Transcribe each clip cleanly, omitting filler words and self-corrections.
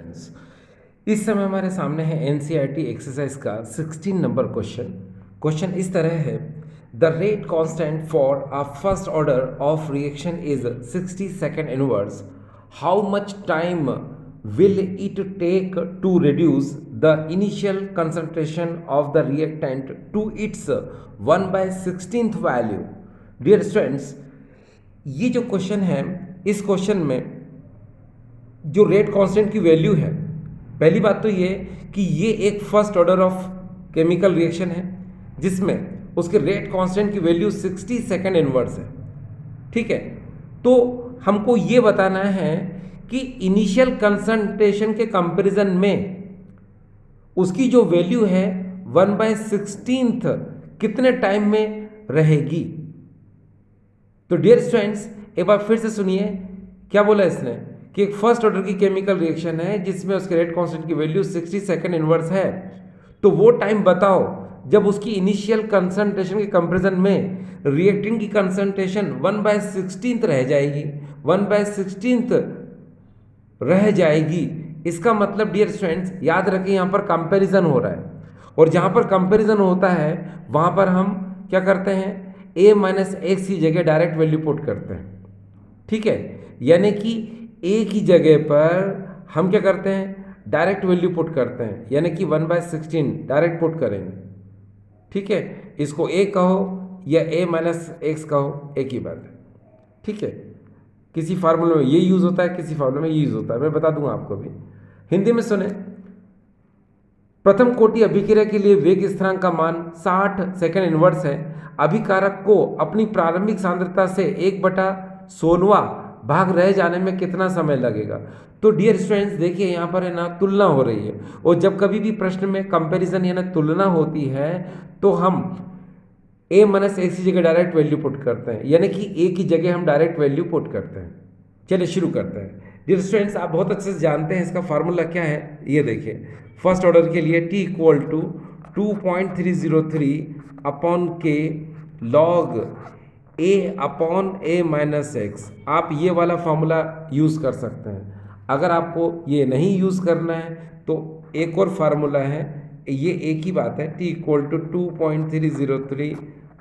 Friends, इस समय हमारे सामने है एनसीईआरटी एक्सरसाइज का 16 नंबर क्वेश्चन। क्वेश्चन इस तरह है, the rate constant for a first order of reaction is 60 second inverse. How much time will it take to reduce the initial concentration of the reactant to its 1/16th value? Dear students, ये जो question है, इस question में जो rate constant की value है, पहली बात तो ये कि ये एक first order of chemical reaction है जिसमें उसके रेट कांस्टेंट की वैल्यू 60 सेकेंड इनवर्स है। ठीक है, तो हमको ये बताना है कि इनिशियल कंसंट्रेशन के कंपैरिजन में उसकी जो वैल्यू है 1/16th कितने टाइम में रहेगी। तो डियर स्टूडेंट्स, एक बार फिर से सुनिए, क्या बोला इसने कि एक फर्स्ट ऑर्डर की केमिकल रिएक्शन है जिसमें उसके रेट कांस्टेंट की वैल्यू 60 सेकेंड इनवर्स है। तो वो टाइम बताओ जब उसकी इनिशियल कंसंट्रेशन के कंपैरिजन में रिएक्टेंट की कंसंट्रेशन 1/16th रह जाएगी, 1/16th रह जाएगी। इसका मतलब डियर स्टूडेंट्स याद रखें, यहाँ पर कंपैरिजन हो रहा है और जहाँ पर कंपैरिजन होता है वहाँ पर हम क्या करते हैं, a माइनस एक्स की जगह डायरेक्ट वैल्यू पुट करते हैं। ठीक है, यानी कि a की जगह पर हम क्या करते हैं, डायरेक्ट वैल्यू पुट करते हैं, यानी कि 1/16 डायरेक्ट पुट करेंगे। ठीक है, इसको a कहो या a माइनस एक्स कहो, एक ही बात है। ठीक है, किसी फार्मूले में ये यूज़ होता है, किसी फार्मूले में ये यूज़ होता है, मैं बता दूंगा आपको भी। हिंदी में सुने, प्रथम कोटि अभिक्रिया के लिए वेग स्थिरांक का मान 60 सेकेंड इनवर्स है। अभिकारक को अपनी प्रारंभिक सांद्रता से 1/16वां भाग रह जाने में कितना समय लगेगा। तो डियर स्टूडेंट्स देखिए, यहाँ पर है ना तुलना हो रही है, और जब कभी भी प्रश्न में कंपैरिजन यानी तुलना होती है तो हम a माइनस एक्स की जगह डायरेक्ट वैल्यू पुट करते हैं, यानी कि a की जगह हम डायरेक्ट वैल्यू पुट करते हैं। चलिए शुरू करते हैं। डियर स्टूडेंट्स, आप बहुत अच्छे से जानते हैं इसका फार्मूला क्या है, ये देखिए। फर्स्ट ऑर्डर के लिए t इक्वल टू 2.303 अपॉन के लॉग a अपॉन a माइनस एक्स। आप ये वाला फार्मूला यूज़ कर सकते हैं। अगर आपको ये नहीं यूज़ करना है तो एक और फार्मूला है, ये एक ही बात है, t इक्वल टू 2.303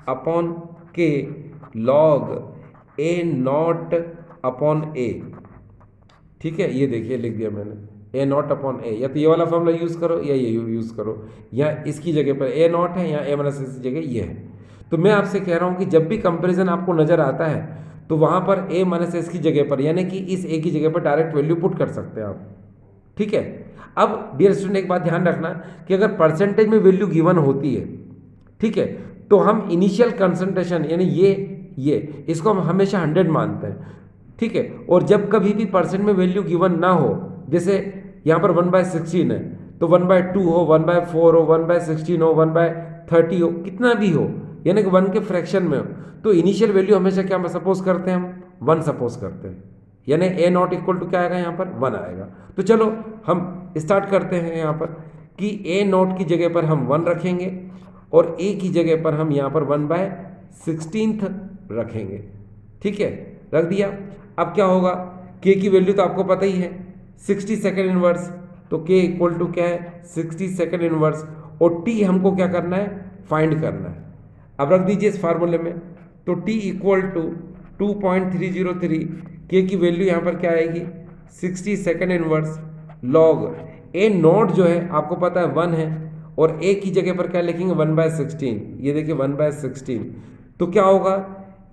अपॉन के log a not upon a। ठीक है, ये देखिए लिख दिया मैंने, a नॉट अपॉन a। या तो ये वाला फॉर्मूला यूज़ करो या ये यूज़ करो, या इसकी जगह पर a नॉट है या a माइनस की जगह ये है। तो मैं आपसे कह रहा हूँ कि जब भी कंपैरिजन आपको नज़र आता है तो वहाँ पर a माइनस एस की जगह पर, यानी कि इस a की जगह पर डायरेक्ट वैल्यू पुट कर सकते हैं आप। ठीक है, अब डियर स्टूडेंट एक बात ध्यान रखना कि अगर परसेंटेज में वैल्यू गिवन होती है, ठीक है, तो हम इनिशियल कंसंट्रेशन यानी ये इसको हम हमेशा 100 मानते हैं। ठीक है, और जब कभी भी परसेंट में वैल्यू गिवन ना हो, जैसे यहाँ पर 1/16 है तो 1/2 हो, 1/4 हो, 1/16 हो, 1/30 हो, कितना भी हो, यानी कि 1 के फ्रैक्शन में हो, तो इनिशियल वैल्यू हमेशा क्या सपोज करते हैं, हम 1 सपोज करते हैं, यानी a नॉट इक्वल टू क्या आएगा, यहाँ पर 1 आएगा। तो चलो हम स्टार्ट करते हैं यहाँ पर कि a नॉट की जगह पर हम 1 रखेंगे और a की जगह पर हम यहाँ पर 1/16 रखेंगे। ठीक है, रख दिया। अब क्या होगा, k की वैल्यू तो आपको पता ही है 60 सेकेंड इनवर्स, तो k इक्वल टू क्या है, 60 सेकेंड इनवर्स, और t हमको क्या करना है, फाइंड करना है। अब रख दीजिए इस फार्मूले में, तो t इक्वल टू 2.303, k की वैल्यू यहाँ पर क्या आएगी, 60 second inverse log a not जो है आपको पता है 1 है, और a की जगह पर क्या लिखेंगे, 1/16। ये देखिए 1/16, तो क्या होगा,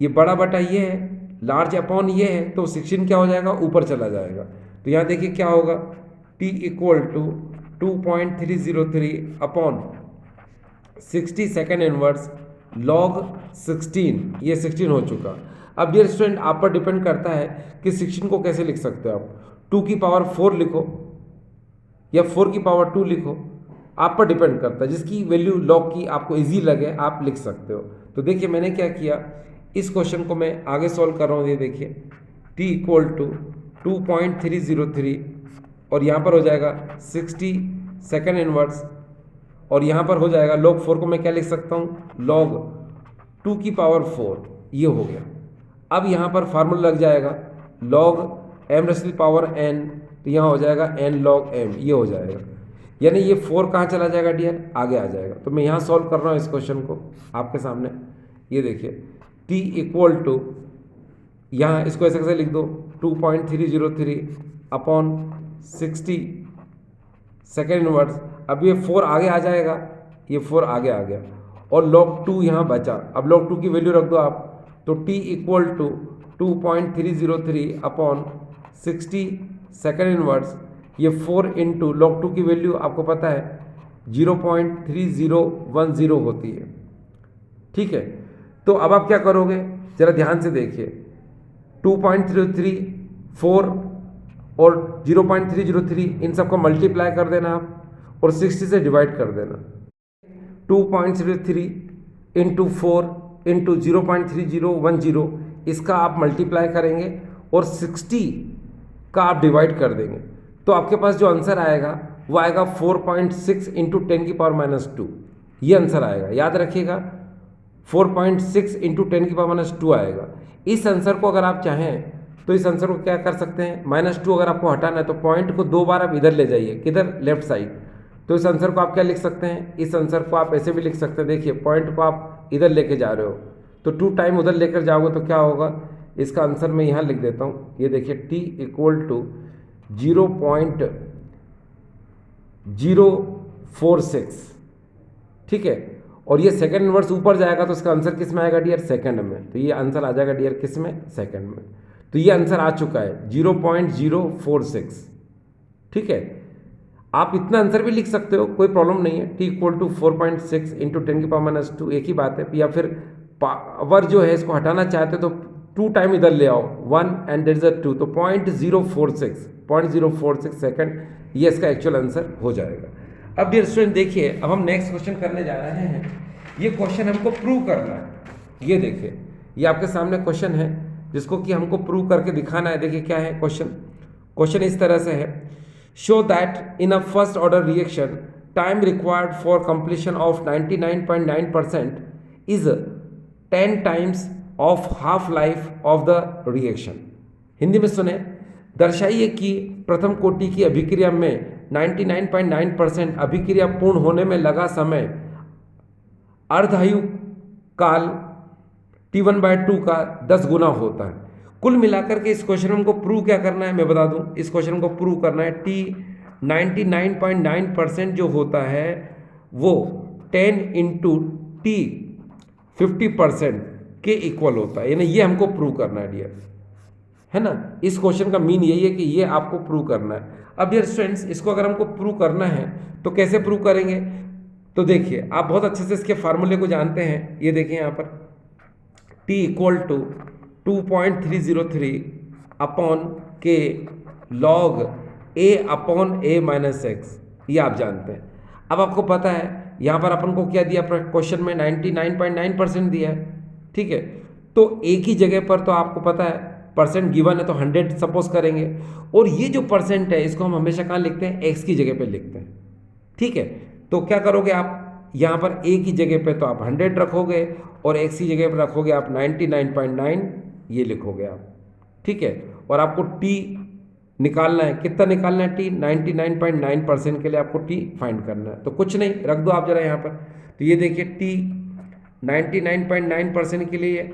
ये बड़ा बटा ये है, लार्ज अपॉन ये है, तो 16 क्या हो जाएगा, ऊपर चला जाएगा। तो यहाँ देखिए क्या होगा, t equal to 2.303 upon 60 second inverse log 16, ये 16 हो चुका। अब डियर स्टूडेंट आप पर डिपेंड करता है कि 16 को कैसे लिख सकते हो आप, 2 की पावर 4 लिखो या 4 की पावर 2 लिखो, आप पर डिपेंड करता है, जिसकी वैल्यू लॉग की आपको इजी लगे आप लिख सकते हो। तो देखिए मैंने क्या किया, इस क्वेश्चन को मैं आगे सॉल्व कर रहा हूँ। ये देखिए t इक्वल टू 2.303 और यहाँ पर हो जाएगा 60 सेकेंड इनवर्स, और यहाँ पर हो जाएगा log 4 को मैं क्या लिख सकता हूँ, log 2 की पावर 4, ये हो गया। अब यहाँ पर फार्मूला लग जाएगा log m raise to the power n तो यहाँ हो जाएगा n log m, ये हो जाएगा। यानी ये 4 कहाँ चला जाएगा डियर, आगे आ जाएगा। तो मैं यहाँ सॉल्व कर रहा हूँ इस क्वेश्चन को आपके सामने। ये देखिए t इक्वल टू, यहाँ इसको ऐसे कैसे लिख दो, 2.303 अपॉन 60 सेकेंड इनवर्स। अब ये 4 आगे आ जाएगा, ये 4 आगे आ गया और log 2 यहाँ बचा। अब log 2 की वैल्यू रख दो आप, तो t equal to 2.303 upon 60 second inverse. ये 4 इंटू log 2 की वैल्यू आपको पता है 0.3010 होती है। ठीक है, तो अब आप क्या करोगे, जरा ध्यान से देखिए, 2.303, 4 और 0.303 इन सबको मल्टीप्लाई कर देना आप और 60 से डिवाइड कर देना। 2.03 इंटू 4 इंटू 0.3010, इसका आप मल्टीप्लाई करेंगे और 60 का आप डिवाइड कर देंगे, तो आपके पास जो आंसर आएगा वो आएगा 4.6 इंटू 10⁻²। ये आंसर आएगा, याद रखिएगा 4.6 इंटू 10⁻² आएगा। इस आंसर को अगर आप चाहें तो इस आंसर को क्या कर सकते हैं, -2 अगर आपको हटाना है तो पॉइंट को 2 बार आप इधर ले जाइए, किधर, लेफ्ट साइड। तो इस आंसर को आप क्या लिख सकते हैं, इस आंसर को आप ऐसे भी लिख सकते हैं। देखिए पॉइंट को आप इधर लेके जा रहे हो तो 2 टाइम उधर लेकर जाओगे तो क्या होगा, इसका आंसर मैं यहाँ लिख देता हूँ। ये देखिए t इक्वल टू 0.046, ठीक है। और ये सेकंड इनवर्स ऊपर जाएगा तो इसका आंसर किस में आएगा डियर, सेकंड में। तो ये आंसर आ जाएगा डियर किस में, सेकंड में। तो ये आंसर आ चुका है 0.046, ठीक है। आप इतना आंसर भी लिख सकते हो, कोई प्रॉब्लम नहीं है। t इक्वल टू 4.6 इंटू 10⁻², एक ही बात है। या फिर पावर जो है इसको हटाना चाहते हो तो 2 टाइम इधर ले आओ, 1 एंड देयर इज अ 2, तो 0.046 सेकंड, ये इसका एक्चुअल आंसर हो जाएगा। अब डियर स्टूडेंट देखिए, अब हम नेक्स्ट क्वेश्चन करने जा रहे हैं। ये क्वेश्चन हमको प्रूव करना है। ये देखिए, ये आपके सामने क्वेश्चन है जिसको कि हमको प्रूव करके दिखाना है। देखिए क्या है क्वेश्चन इस तरह से है, show that in a first order reaction time required for completion of 99.9% is 10 times of half life of the reaction. Hindi में सुने, दर्शाइए कि प्रथम कोटि की अभिक्रिया में 99.9% अभिक्रिया पूर्ण होने में लगा समय अर्धायु काल T1/2 का 10 गुना होता है। कुल मिलाकर के इस क्वेश्चन हमको प्रूव क्या करना है, मैं बता दूं, इस क्वेश्चन को प्रूव करना है T 99.9% जो होता है वो 10 इंटू T 50% के इक्वल होता है। यानी ये हमको प्रूव करना है डियर, है ना। इस क्वेश्चन का मीन यही है कि ये आपको प्रूव करना है। अब डियर स्टूडेंट्स, इसको अगर हमको प्रूव करना है तो कैसे प्रूव करेंगे, तो देखिए आप बहुत अच्छे से इसके फार्मूले को जानते हैं। ये देखिए यहाँ पर t इक्वल टू 2.303 अपॉन के लॉग a अपॉन a माइनस एक्स, ये आप जानते हैं। अब आपको पता है यहाँ पर अपन को क्या दिया, क्वेश्चन में 99.9% दिया है, ठीक है। तो एक ही जगह पर तो आपको पता है परसेंट गिवन है तो 100 सपोज करेंगे, और ये जो परसेंट है इसको हम हमेशा कहाँ लिखते हैं, x की जगह पे लिखते हैं, ठीक है। तो क्या करोगे आप, यहाँ पर a की जगह पे तो आप 100 रखोगे और x की जगह पर रखोगे आप 99.9, ये लिखोगे आप, ठीक है। और आपको t निकालना है, कितना निकालना है t, 99.9% के लिए आपको t फाइंड करना है। तो कुछ नहीं, रख दो आप जरा यहाँ पर। तो ये देखिए t 99.9% के लिए,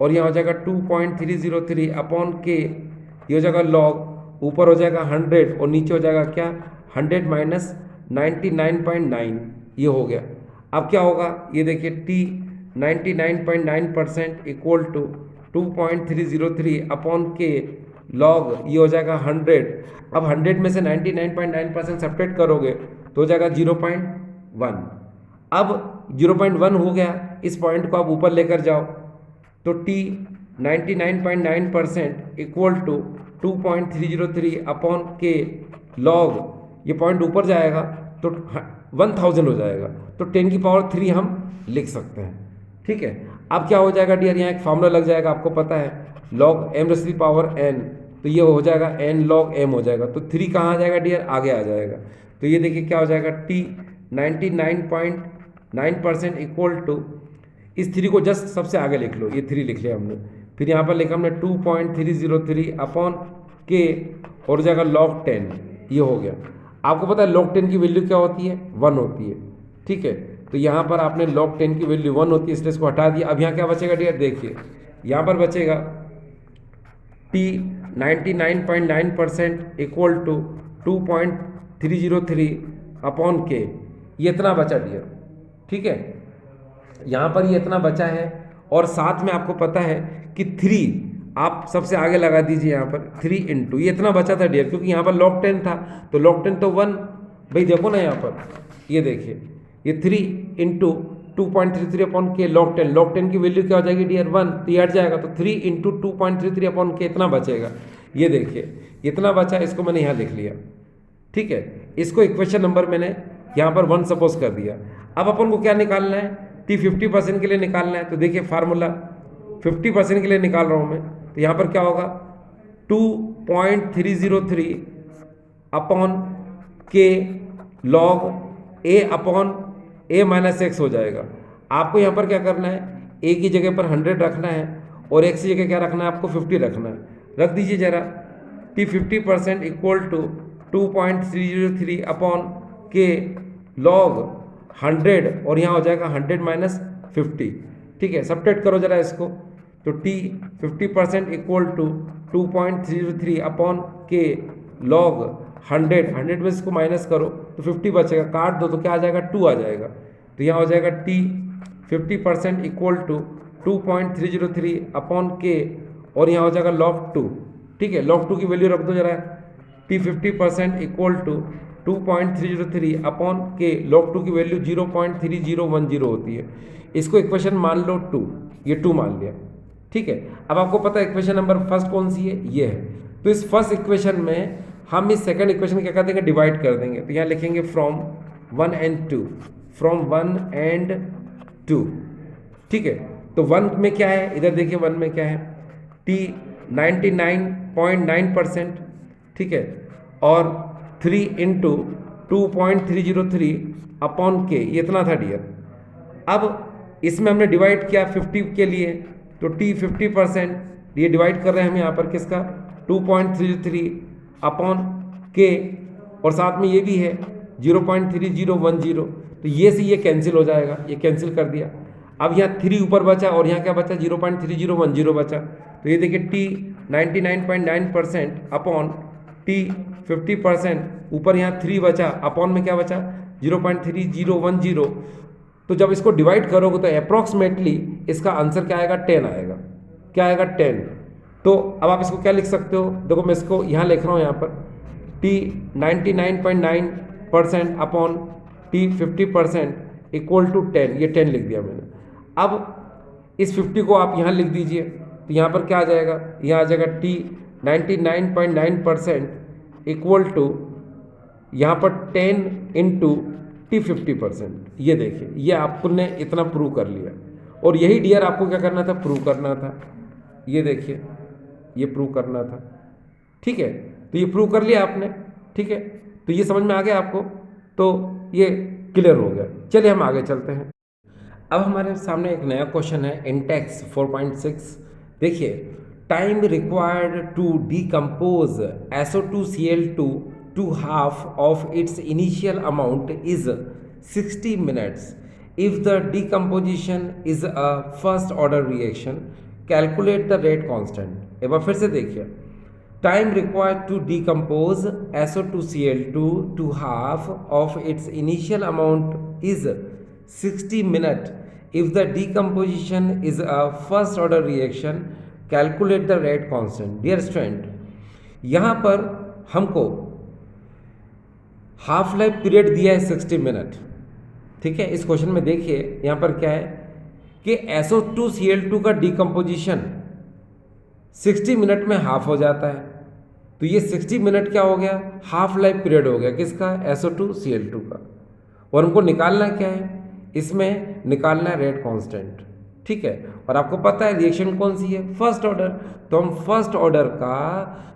और यहाँ हो जाएगा 2.303 अपॉन के, ये हो जाएगा लॉग, ऊपर हो जाएगा 100 और नीचे हो जाएगा क्या, 100 माइनस 99.9, ये हो गया। अब क्या होगा, ये देखिए t 99.9% इक्वल टू 2.303 अपॉन के लॉग, ये हो जाएगा 100। अब 100 में से 99.9% सब्ट्रैक्ट करोगे तो हो जाएगा 0.1। अब 0.1 हो गया, इस पॉइंट को आप ऊपर लेकर जाओ तो t 99.9% इक्वल टू 2.303 अपॉन के लॉग, ये पॉइंट ऊपर जाएगा तो 1000 हो जाएगा, तो 10⁻³ हम लिख सकते हैं, ठीक है। अब क्या हो जाएगा डियर, यहाँ एक फॉर्मूला लग जाएगा, आपको पता है log m⁻n, तो ये हो जाएगा n log m हो जाएगा। तो 3 कहाँ आ जाएगा डियर, आगे आ जाएगा। तो ये देखिए क्या हो जाएगा, t 99.9% इक्वल टू, इस 3 को जस्ट सबसे आगे लिख लो, ये 3 लिख लिया हमने। फिर यहाँ पर लिखा हमने 2.303 अपॉन के और हो जाएगा log 10, ये हो गया। आपको पता है log 10 की वैल्यू क्या होती है, 1 होती है, ठीक है। तो यहाँ पर आपने log 10 की वैल्यू 1 होती है, इसलिए इसको हटा दिया। अब यहाँ क्या बचेगा डियर, देखिए यहाँ पर बचेगा t 99.9% इक्वल टू 2.303 अपॉन के, ये इतना बचा डियर, ठीक है। यहाँ पर ये इतना बचा है, और साथ में आपको पता है कि 3 आप सबसे आगे लगा दीजिए, यहाँ पर 3 इंटू ये इतना बचा था डियर, क्योंकि यहाँ पर log 10 था, तो log 10 तो 1, भाई देखो ना यहाँ पर, ये देखिए ये 3 इंटू 2.33 अपॉन के log 10 की वैल्यू क्या हो जाएगी डियर, 1, तो ये हट जाएगा, तो 3 इंटू 2.33 अपॉन के इतना बचेगा। ये देखिए इतना बचा, इसको मैंने यहाँ लिख लिया, ठीक है। इसको इक्वेशन नंबर मैंने यहाँ पर 1 सपोज कर दिया। अब अपन को क्या निकालना है, टी 50% के लिए निकालना है। तो देखिए फार्मूला 50% के लिए निकाल रहा हूँ मैं, तो यहाँ पर क्या होगा 2.303 अपॉन के लॉग ए अपॉन ए माइनस एक्स हो जाएगा। आपको यहाँ पर क्या करना है, ए की जगह पर 100 रखना है और एक्स की जगह क्या रखना है, आपको 50 रखना है। रख दीजिए जरा, टी 50% इक्वल टू 2.303 अपॉन के लॉग 100 और यहाँ हो जाएगा 100 माइनस 50, ठीक है। सब्ट्रैक्ट करो जरा इसको, तो टी 50% इक्वल टू 2.303 अपॉन के लॉग 100 में इसको माइनस करो तो 50 बचेगा, काट दो तो क्या आ जाएगा, 2 आ जाएगा। तो यहाँ हो जाएगा टी 50% इक्वल टू 2.303 अपॉन के और यहाँ हो जाएगा log 2, ठीक है। log 2 की वैल्यू रख दो जरा, टी 50% इक्वल टू 2.303 अपॉन के log 2 की वैल्यू 0.3010 होती है। इसको इक्वेशन मान लो 2, ये 2 मान लिया, ठीक है। अब आपको पता है इक्वेशन नंबर फर्स्ट कौन सी है, ये है। तो इस फर्स्ट इक्वेशन में हम इस सेकंड इक्वेशन क्या कर देंगे, डिवाइड कर देंगे। तो यहाँ लिखेंगे फ्रॉम 1 and 2, फ्रॉम 1 and 2, ठीक है। तो 1 में क्या है, इधर देखिए 1 में क्या है, टी 99.9%, ठीक है, और 3 इंटू 2.303 अपॉन के, ये इतना था डियर। अब इसमें हमने डिवाइड किया 50 के लिए, तो टी 50% ये डिवाइड कर रहे हैं हम यहाँ पर किसका, 2.33 अपॉन के, और साथ में ये भी है 0.3010, तो ये से ये कैंसिल हो जाएगा, ये कैंसिल कर दिया। अब यहाँ 3 ऊपर बचा और यहाँ क्या बचा, 0.3010 बचा। तो ये देखिए टी 99.9% अपॉन टी 50%, ऊपर यहाँ 3 बचा, अपॉन में क्या बचा 0.3010। तो जब इसको डिवाइड करोगे तो अप्रॉक्सीमेटली इसका आंसर क्या आएगा, 10 आएगा। क्या आएगा, 10। तो अब आप इसको क्या लिख सकते हो, देखो मैं इसको यहाँ लिख रहा हूँ, यहाँ पर T 99.9% upon T 50% equal to 10, ये 10 लिख दिया मैंने। अब इस 50 को आप यहाँ लिख दीजिए, तो यहाँ पर क्या आ जाएगा, यहाँ आ जाएगा टी 99.9% इक्वल टू यहाँ पर 10 इंटू टी 50%। ये देखिए ये आपने इतना प्रूव कर लिया, और यही डियर आपको क्या करना था, प्रूव करना था। ये देखिए ये प्रूव करना था, ठीक है। तो ये प्रूव कर लिया आपने, ठीक है। तो ये समझ में आ गया आपको, तो ये क्लियर हो गया। चलिए हम आगे चलते हैं। अब हमारे सामने एक नया क्वेश्चन है, इंटेक्स 4.6। देखिए, time required to decompose SO2Cl2 to half of its initial amount is 60 minutes. If the decomposition is a first order reaction, calculate the rate constant। एक बार फिर से देखिए, time required to decompose SO2Cl2 to half of its initial amount is 60 minutes. If the decomposition is a first order reaction, calculate the rate constant। Dear student, यहाँ पर हमको half life period दिया है 60 minute, ठीक है। इस question में देखिए यहाँ पर क्या है कि SO2Cl2 का डिकम्पोजिशन 60 मिनट में हाफ हो जाता है। तो ये 60 मिनट क्या हो गया, हाफ लाइफ पीरियड हो गया, किसका, SO2Cl2 का। और हमको निकालना क्या है, इसमें निकालना है रेट कांस्टेंट, ठीक है। और आपको पता है रिएक्शन कौन सी है, फर्स्ट ऑर्डर। तो हम फर्स्ट ऑर्डर का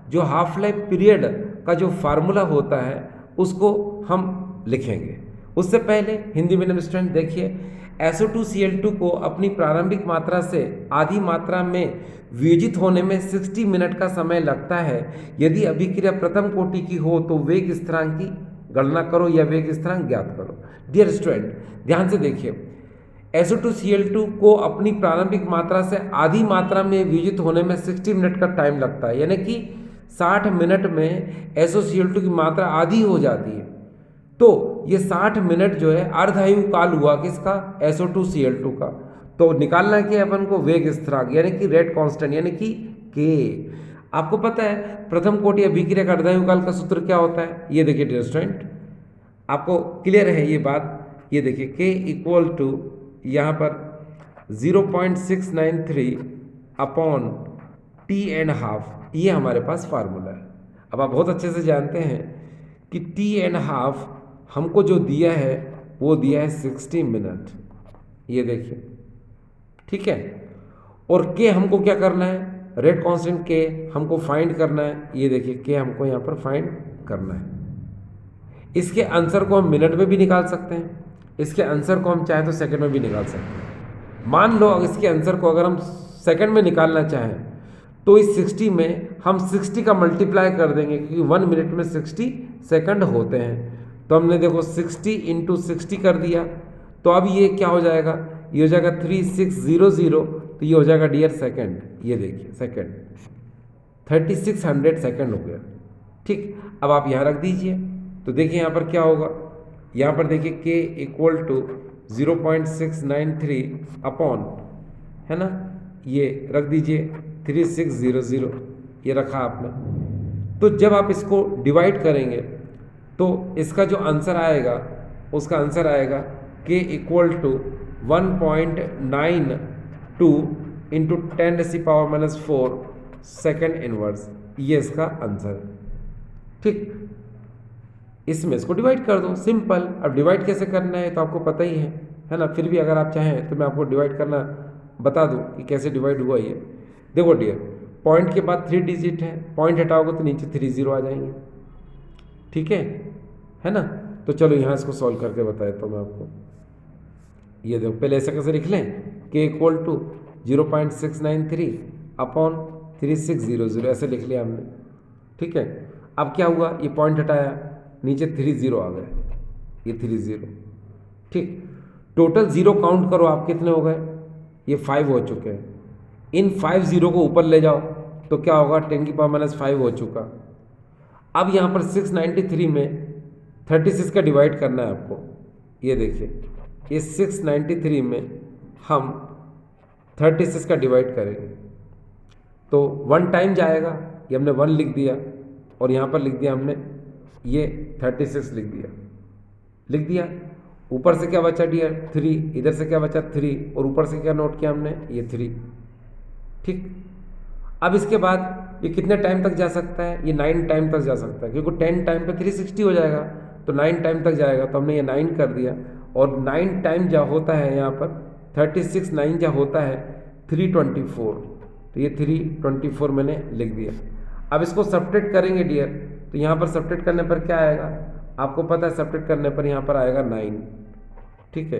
जो हाफ लाइफ पीरियड का जो फार्मूला होता है उसको हम लिखेंगे। उससे पहले हिंदी मीडियम स्टूडेंट देखिए, SO2Cl2 को अपनी प्रारंभिक मात्रा से आधी मात्रा में वियोजित होने में 60 मिनट का समय लगता है। यदि अभिक्रिया प्रथम कोटि की हो तो वेग स्थिरांक की गणना करो या वेग स्थिरांक ज्ञात करो। डियर स्टूडेंट, ध्यान से देखिए, SO2 को अपनी प्रारंभिक मात्रा से आधी मात्रा में वियोजित होने में 60 मिनट का टाइम लगता है, यानी कि 60 मिनट में SO2 की मात्रा आधी हो जाती है। तो ये 60 मिनट जो है अर्धायु काल हुआ किसका? SO2 का। तो निकालना है कि अपन को वेग स्थिरांक यानी कि रेट कांस्टेंट यानी कि के। आपको पता है प्रथम कोटि अभिक्रिया का अर्धायु काल का सूत्र क्या होता है? ये देखिए डियर स्टूडेंट, आपको क्लियर है ये बात? ये देखिए के इक्वल टू यहाँ पर 0.693 अपॉन टी एंड हाफ, ये हमारे पास फार्मूला है। अब आप बहुत अच्छे से जानते हैं कि टी एंड हाफ हमको जो दिया है वो दिया है 60 मिनट, ये देखिए, ठीक है। और के हमको क्या करना है? रेट कांस्टेंट के हमको फाइंड करना है, ये देखिए के हमको यहाँ पर फाइंड करना है। इसके आंसर को हम मिनट में भी निकाल सकते हैं, इसके आंसर को हम चाहे तो सेकंड में भी निकाल सकते हैं। मान लो इसके आंसर को अगर हम सेकंड में निकालना चाहें तो इस 60 में हम 60 का मल्टीप्लाई कर देंगे, क्योंकि 1 मिनट में 60 सेकंड होते हैं। तो हमने देखो 60 इंटू 60 कर दिया, तो अब ये क्या हो जाएगा? ये हो जाएगा 3600, तो ये हो जाएगा डियर सेकंड, ये देखिए सेकंड 3600 सेकंड हो गया, ठीक। अब आप यहाँ रख दीजिए, तो देखिए यहाँ पर क्या होगा? यहाँ पर देखिए के इक्वल टू 0.693 अपॉन, है ना, ये रख दीजिए 3600, ये रखा आपने। तो जब आप इसको डिवाइड करेंगे तो इसका जो आंसर आएगा उसका आंसर आएगा k equal to 1.92 into 10⁻⁻⁴ second inverse, ये इसका आंसर है, ठीक। इसमें इसको डिवाइड कर दो, सिंपल। अब डिवाइड कैसे करना है तो आपको पता ही है ना, फिर भी अगर आप चाहें तो मैं आपको डिवाइड करना बता दूं कि कैसे डिवाइड हुआ ये। देखो डियर, पॉइंट के बाद 3 डिजिट है, पॉइंट हटाओगे तो नीचे 30 आ जाएंगे, ठीक है ना। तो चलो यहाँ इसको सॉल्व करके बताया तो मैं आपको, ये देखो पहले ऐसा कैसे लिख लें, के इक्वल टू 0.693 अपॉन 3600, ऐसे लिख लिया हमने, ठीक है। अब क्या हुआ? ये पॉइंट हटाया, नीचे 30 आ गए, ये 30, ठीक। टोटल 0 काउंट करो आप, कितने हो गए? ये 5 हो चुके हैं। इन 5 0 को ऊपर ले जाओ तो क्या होगा? 10⁻⁻5 हो चुका। अब यहाँ पर 693 में 36 का डिवाइड करना है आपको, ये देखिए, इस 693 में हम 36 का डिवाइड करेंगे तो 1 टाइम जाएगा, ये हमने 1 लिख दिया, और यहाँ पर लिख दिया हमने ये 36 लिख दिया। ऊपर से क्या बचा डियर? 3, इधर से क्या बचा? 3, और ऊपर से क्या नोट किया हमने? ये 3, ठीक। अब इसके बाद ये कितने टाइम तक जा सकता है? ये 9 टाइम तक जा सकता है, क्योंकि 10 टाइम पे 360 हो जाएगा, तो 9 टाइम तक जाएगा। तो हमने ये 9 कर दिया, और 9 टाइम जा होता है यहाँ पर 36, 9 जा होता है 324, तो ये 324 मैंने लिख दिया। अब इसको सब्ट्रैक्ट करेंगे डियर, तो यहाँ पर सब्ट्रैक्ट करने पर क्या आएगा? आपको पता है सब्ट्रैक्ट करने पर यहाँ पर आएगा 9, ठीक है।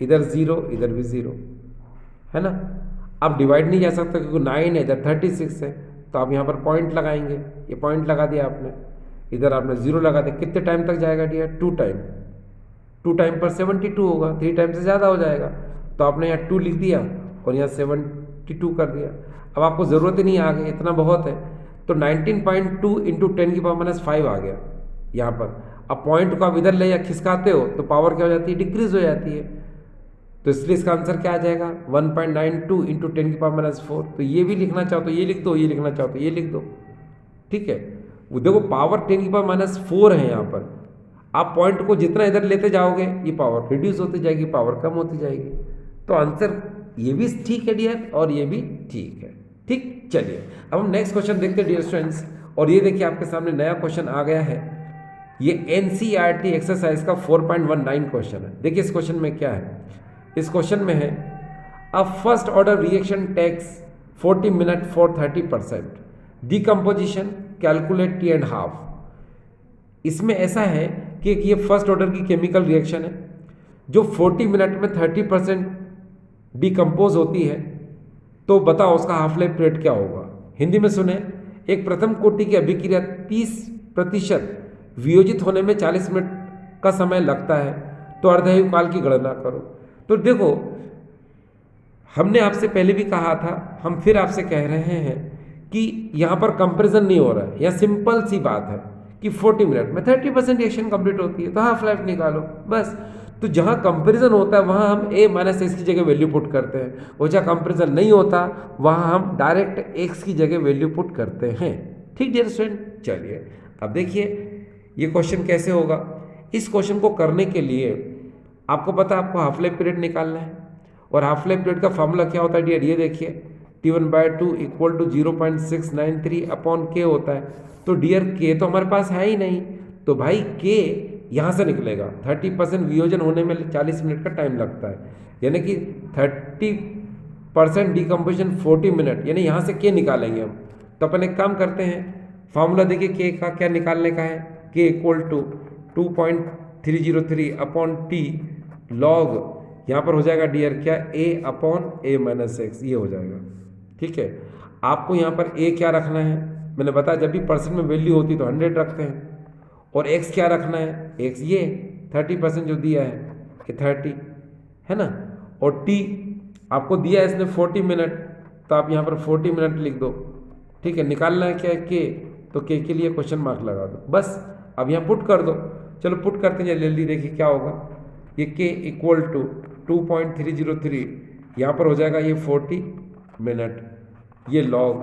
इधर 0, इधर भी 0, है ना। अब डिवाइड नहीं जा सकता क्योंकि 9 है, इधर 36 है, तो आप यहाँ पर पॉइंट लगाएंगे, ये पॉइंट लगा दिया आपने, इधर आपने 0 लगा दिया। कितने टाइम तक जाएगा डियर? 2 टाइम। 2 टाइम पर 72 होगा, 3 टाइम से ज़्यादा हो जाएगा, तो आपने यहाँ 2 लिख दिया और यहाँ 72 कर दिया। अब आपको ज़रूरत ही नहीं, आगे इतना बहुत है, तो 19.2 इंटू 10⁻⁵ आ गया यहाँ पर। अब पॉइंट को आप इधर ले या खिसकाते हो तो पावर क्या हो जाती है? डिक्रीज हो जाती है, तो इसलिए इसका आंसर क्या आ जाएगा? 1.92 इंटू 10⁻⁴। तो ये भी लिखना चाहो तो ये लिख दो, ये लिखना चाहो तो ये लिख दो, ठीक है। वो देखो पावर 10⁻⁴ है यहाँ पर। आप पॉइंट को जितना इधर लेते जाओगे ये पावर रिड्यूस होती जाएगी, पावर कम होती जाएगी। तो आंसर ये भी ठीक है डियर, और ये भी ठीक है, ठीक। चलिए अब हम नेक्स्ट क्वेश्चन देखते हैं डियर स्टूडेंट्स, और ये देखिए आपके सामने नया क्वेश्चन आ गया है। ये NCERT एक्सरसाइज का 4.19 क्वेश्चन है। देखिए इस क्वेश्चन में क्या है? इस क्वेश्चन में है a first order reaction takes 40 minute for 30% decomposition, calculate T and half. इसमें ऐसा है कि ये फर्स्ट ऑर्डर की केमिकल रिएक्शन है जो 40 मिनट में 30% डिकम्पोज होती है, तो बताओ उसका हाफ लाइफ पीरियड क्या होगा। हिंदी में सुने, एक प्रथम कोटि की अभिक्रिया 30% वियोजित होने में 40 मिनट का समय लगता है, तो अर्धायु काल की गणना करो। तो देखो, हमने आपसे पहले भी कहा था, हम फिर आपसे कह रहे हैं कि यहाँ पर कंपैरिजन नहीं हो रहा है। यह सिंपल सी बात है कि 40 मिनट में 30% रिएक्शन कंप्लीट होती है, तो हाफ लाइफ निकालो बस। तो जहाँ कंपैरिजन होता है वहाँ हम a माइनस एक्स की जगह वैल्यू पुट करते हैं, और जहाँ कंपैरिजन नहीं होता वहाँ हम डायरेक्ट x की जगह वैल्यू पुट करते हैं। ठीक डियर स्टूडेंट, चलिए अब देखिए ये क्वेश्चन कैसे होगा। इस क्वेश्चन को करने के लिए आपको पता है आपको हाफ लाइफ पीरियड निकालना है, और हाफ लाइफ पीरियड का फॉर्मूला क्या होता है डियर, ये देखिए T1/2 इक्वल टू 0.693 अपॉन के होता है। तो डियर के तो हमारे पास है ही नहीं, तो भाई के यहाँ से निकलेगा। 30% वियोजन होने में 40 मिनट का टाइम लगता है, यानी कि 30% डिकम्पोजिशन 40 मिनट, यानी यहाँ से के निकालेंगे हम। तो अपन एक काम करते हैं, फॉर्मूला देखिए के का क्या निकालने का है, k equal to 2.303 upon T log, यहाँ पर हो जाएगा डियर क्या, a अपॉन a माइनस एक्स, ये हो जाएगा। ठीक है, आपको यहाँ पर a क्या रखना है, मैंने बताया जब भी परसेंट में वैल्यू होती तो 100 रखते हैं, और x क्या रखना है, x ये 30% जो दिया है कि 30 है ना, और t आपको दिया है इसने 40 मिनट, तो आप यहाँ पर 40 मिनट लिख दो। ठीक है, निकालना है क्या है k, तो k के लिए क्वेश्चन मार्क लगा दो बस। अब यहाँ पुट कर दो, चलो पुट करते हैं जल्दी, देखिए क्या होगा। ये k इक्वल टू 2.303, यहाँ पर हो जाएगा ये 40 मिनट, ये लॉग,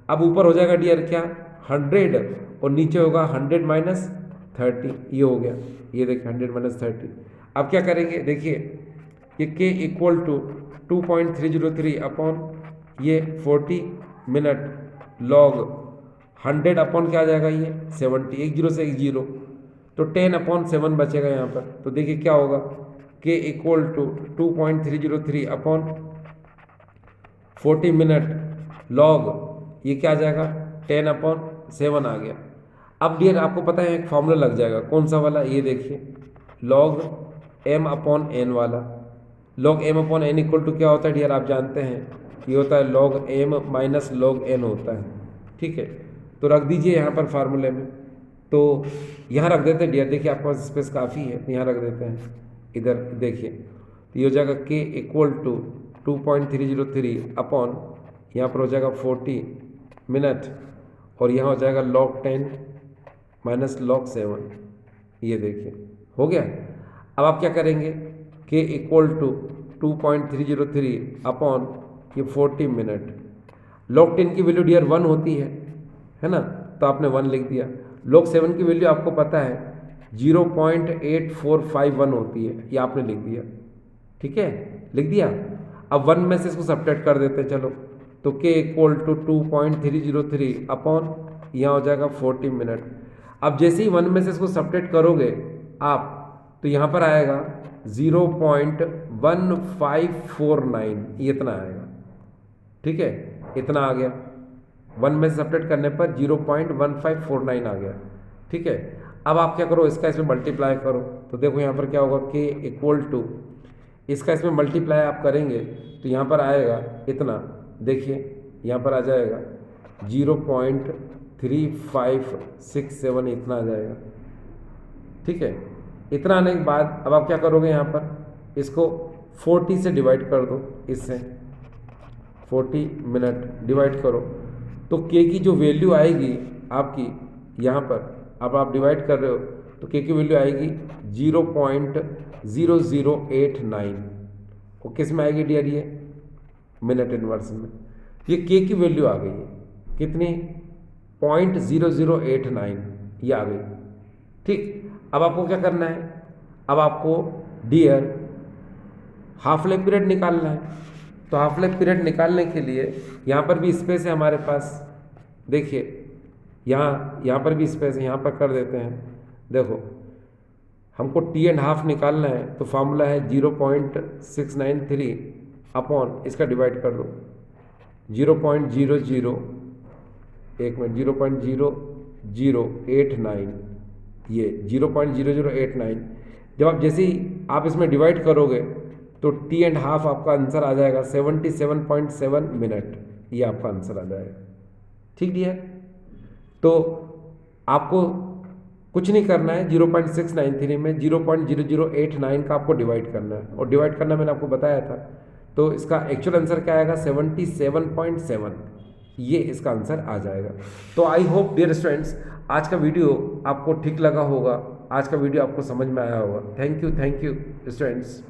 अब ऊपर हो जाएगा डियर क्या 100, और नीचे होगा 100 माइनस 30, ये हो गया, ये देखिए 100 माइनस 30। अब क्या करेंगे, देखिए ये k इक्वल टू 2.303 अपॉन ये 40 मिनट लॉग 100 अपॉन क्या आ जाएगा, ये 70, एक जीरो से एक जीरो, तो 10 अपॉन 7 बचेगा यहाँ पर। तो देखिए क्या होगा, k equal to 2.303 upon 40 minute log, ये क्या आ जाएगा 10 अपॉन 7 आ गया। अब डियर आपको पता है एक फॉर्मूला लग जाएगा, कौन सा वाला, ये देखिए लॉग m अपॉन n वाला। Log m upon n equal to क्या होता है डियर, आप जानते हैं ये होता है log m minus log n होता है। ठीक है, तो रख दीजिए यहाँ पर फार्मूले में, तो यहाँ रख देते हैं डियर, देखिए आपके पास स्पेस काफ़ी है, तो यहाँ रख देते हैं इधर, देखिए तो ये हो जाएगा k इक्वल टू 2.303 अपॉन, यहाँ पर हो जाएगा 40 मिनट, और यहाँ हो जाएगा log 10 माइनस log 7, ये देखिए हो गया। अब आप क्या करेंगे, k इक्वल टू 2.303 अपॉन ये 40 मिनट, log 10 की वैल्यू डियर 1 होती है ना, तो आपने 1 लिख दिया। log 7 की वैल्यू आपको पता है 0.8451 होती है, ये आपने लिख दिया। ठीक है, लिख दिया। अब 1 में से इसको सब्ट्रैक्ट कर देते हैं, चलो, तो k इक्वल टू 2.303 अपॉन यहाँ हो जाएगा 40 मिनट। अब जैसे ही 1 में से इसको सब्ट्रैक्ट करोगे आप, तो यहाँ पर आएगा 0.1549, ये इतना आएगा। ठीक है, इतना आ गया, 1 में से सब्ट्रैक्ट करने पर 0.1549 आ गया। ठीक है, अब आप क्या करो, इसका इसमें मल्टीप्लाई करो, तो देखो यहाँ पर क्या होगा, k इक्वल टू, इसका इसमें मल्टीप्लाई आप करेंगे तो यहाँ पर आएगा इतना, देखिए यहाँ पर आ जाएगा 0.3567, इतना आ जाएगा। ठीक है, इतना आने के बाद अब आप क्या करोगे, यहाँ पर इसको 40 से डिवाइड कर दो, इससे 40 मिनट डिवाइड करो, तो k की जो वैल्यू आएगी आपकी यहाँ पर, अब आप डिवाइड कर रहे हो तो k की वैल्यू आएगी 0.0089, वो किस में आएगी डियर, ये मिनट इन्वर्सन में। ये k की वैल्यू आ गई है कितनी, 0.0089, ये आ गई। ठीक, अब आपको क्या करना है, अब आपको डियर हाफ लाइफ पीरियड निकालना है। तो हाफ लाइफ पीरियड निकालने के लिए यहाँ पर भी स्पेस है हमारे पास, देखिए यहाँ पर भी स्पेस है, यहाँ पर कर देते हैं। देखो हमको t½ निकालना है, तो फार्मूला है 0.693 अपॉन, इसका डिवाइड कर दो 0.00, एक मिनट, 0.0089, ये 0.0089। जब आप जैसे ही आप इसमें डिवाइड करोगे तो टी एंड हाफ आपका आंसर आ जाएगा 77.7 मिनट, ये आपका आंसर आ जाएगा। ठीक डियर, तो आपको कुछ नहीं करना है, 0.693 में 0.0089 का आपको डिवाइड करना है, और डिवाइड करना मैंने आपको बताया था। तो इसका एक्चुअल आंसर क्या आएगा 77.7, ये इसका आंसर आ जाएगा। तो आई होप डियर स्टूडेंट्स आज का वीडियो आपको ठीक लगा होगा, आज का वीडियो आपको समझ में आया होगा। Thank you students.